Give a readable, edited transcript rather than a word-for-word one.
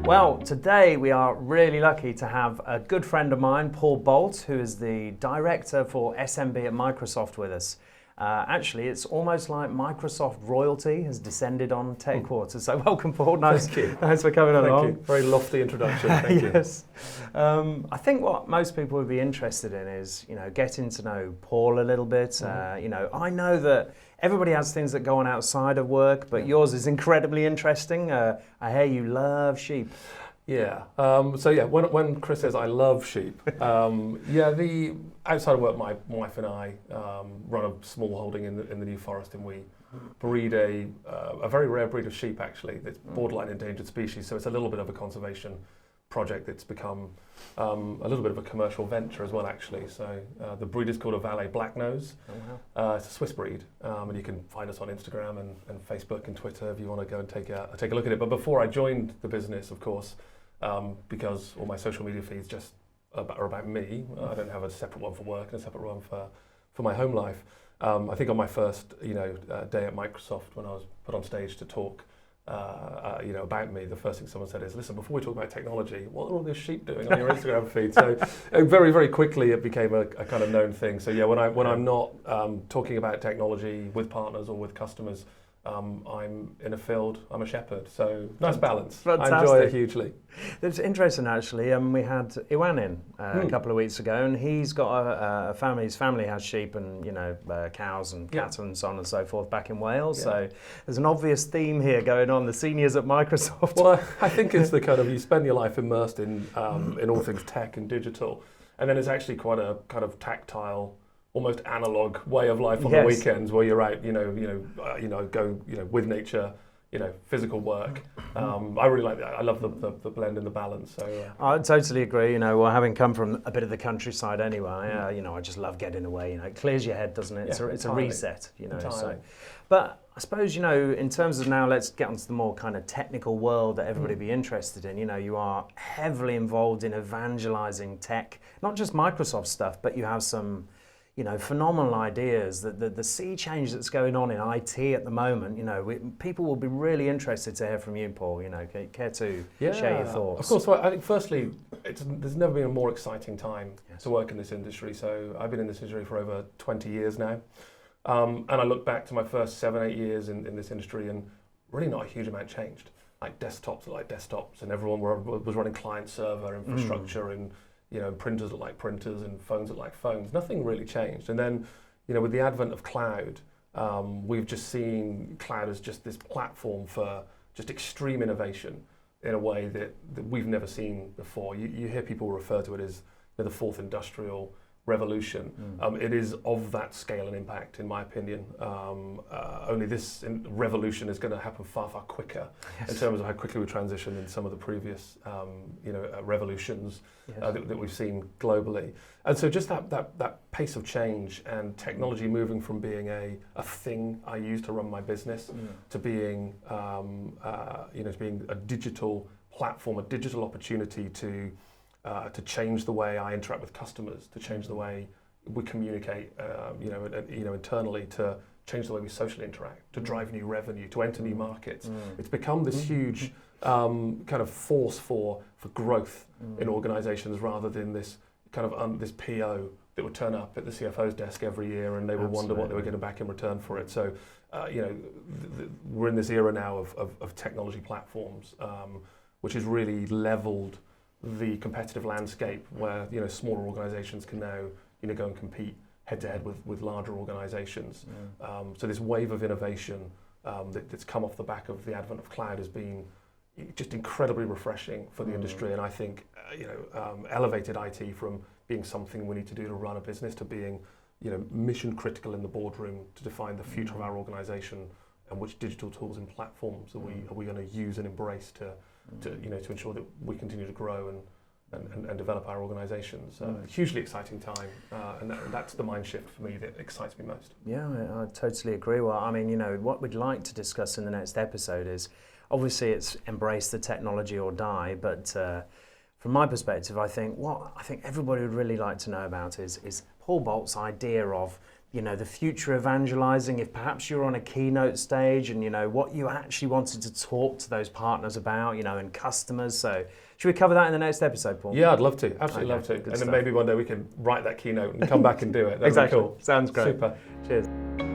Well, today we are really lucky to have a good friend of mine, Paul Bolt, who is the director for SMB at Microsoft with us. Actually, it's almost like Microsoft royalty has descended on TechQuarters. So welcome, Paul. Nice for coming along. Thank you. Very lofty introduction. Thank you. Yes. I think what most people would be interested in is, getting to know Paul a little bit. I know that everybody has things that go on outside of work, but yours is incredibly interesting. I hear you love sheep. Yeah. When Chris says I love sheep, the outside of work, my wife and I run a small holding in the New Forest, and we breed a very rare breed of sheep, actually. That's borderline endangered species. So it's a little bit of a conservation project that's become a little bit of a commercial venture as well, actually. So the breed is called a Valais Blacknose. Oh, wow. It's a Swiss breed, and you can find us on Instagram and Facebook and Twitter if you want to go and take a look at it. But before I joined the business, of course, because all my social media feeds just are about me, I don't have a separate one for work and a separate one for my home life. I think on my first day at Microsoft, when I was put on stage to talk about me, the first thing someone said is, listen, before we talk about technology, what are all these sheep doing on your Instagram feed? So very, very quickly it became a kind of known thing. So yeah, when I'm not talking about technology with partners or with customers, I'm in a field, I'm a shepherd, so nice balance. Fantastic. I enjoy it hugely. It's interesting, actually. We had Iwan in a couple of weeks ago, and he's got a family. His family has sheep and cows and cattle and so on and so forth back in Wales. Yeah. So there's an obvious theme here going on. The seniors at Microsoft. Well, I think it's the kind of, you spend your life immersed in all things tech and digital, and then it's actually quite a kind of tactile, almost analog way of life on the weekends, where you're out, go with nature, physical work. I really like that. I love the blend and the balance. So I totally agree. Well, having come from a bit of the countryside anyway, I just love getting away. It clears your head, doesn't it? It's a reset. So. But I suppose in terms of now, let's get onto the more kind of technical world that everybody be interested in. You are heavily involved in evangelizing tech, not just Microsoft stuff, but you have some phenomenal ideas. The sea change that's going on in IT at the moment, people will be really interested to hear from you, Paul. Care to share your thoughts? Of course. Well, I think firstly, there's never been a more exciting time to work in this industry. So I've been in this industry for over 20 years now. And I look back to my first 7-8 years in this industry, and really not a huge amount changed. Like desktops are like desktops, and everyone was running client-server infrastructure, and printers look like printers and phones look like phones. Nothing really changed. And then, with the advent of cloud, we've just seen cloud as just this platform for just extreme innovation in a way that we've never seen before. You hear people refer to it as the fourth industrial revolution. It is of that scale and impact, in my opinion. Only this revolution is going to happen far, far quicker in terms of how quickly we transition in some of the previous revolutions that we've seen globally. And so just that pace of change and technology moving from being a thing I use to run my business to being to being a digital platform, a digital opportunity to change the way I interact with customers, to change the way we communicate, internally, to change the way we socially interact, to drive new revenue, to enter new markets. It's become this huge kind of force for growth in organisations, rather than this kind of this PO that would turn up at the CFO's desk every year, and they would wonder what they were getting back in return for it. So, we're in this era now of technology platforms, which has really levelled the competitive landscape, where smaller organisations can now go and compete head to head with larger organisations. So this wave of innovation that's come off the back of the advent of cloud has been just incredibly refreshing for the industry, and I think elevated IT from being something we need to do to run a business to being mission critical in the boardroom to define the future of our organisation, and which digital tools and platforms are we going to use and embrace to ensure that we continue to grow and develop our organisations. Hugely exciting time, and that's the mind shift for me that excites me most. Yeah, I totally agree. Well, I mean, what we'd like to discuss in the next episode is, obviously it's embrace the technology or die, but from my perspective, I think what everybody would really like to know about is Paul Bolt's idea of you know, the future evangelizing, if perhaps you're on a keynote stage and, you know, what you actually wanted to talk to those partners about, you know, and customers. So should we cover that in the next episode, Paul? Yeah, I'd love to. Absolutely love to. And then maybe one day we can write that keynote and come back and do it. That'd exactly. be cool. Sounds great. Super. Cheers.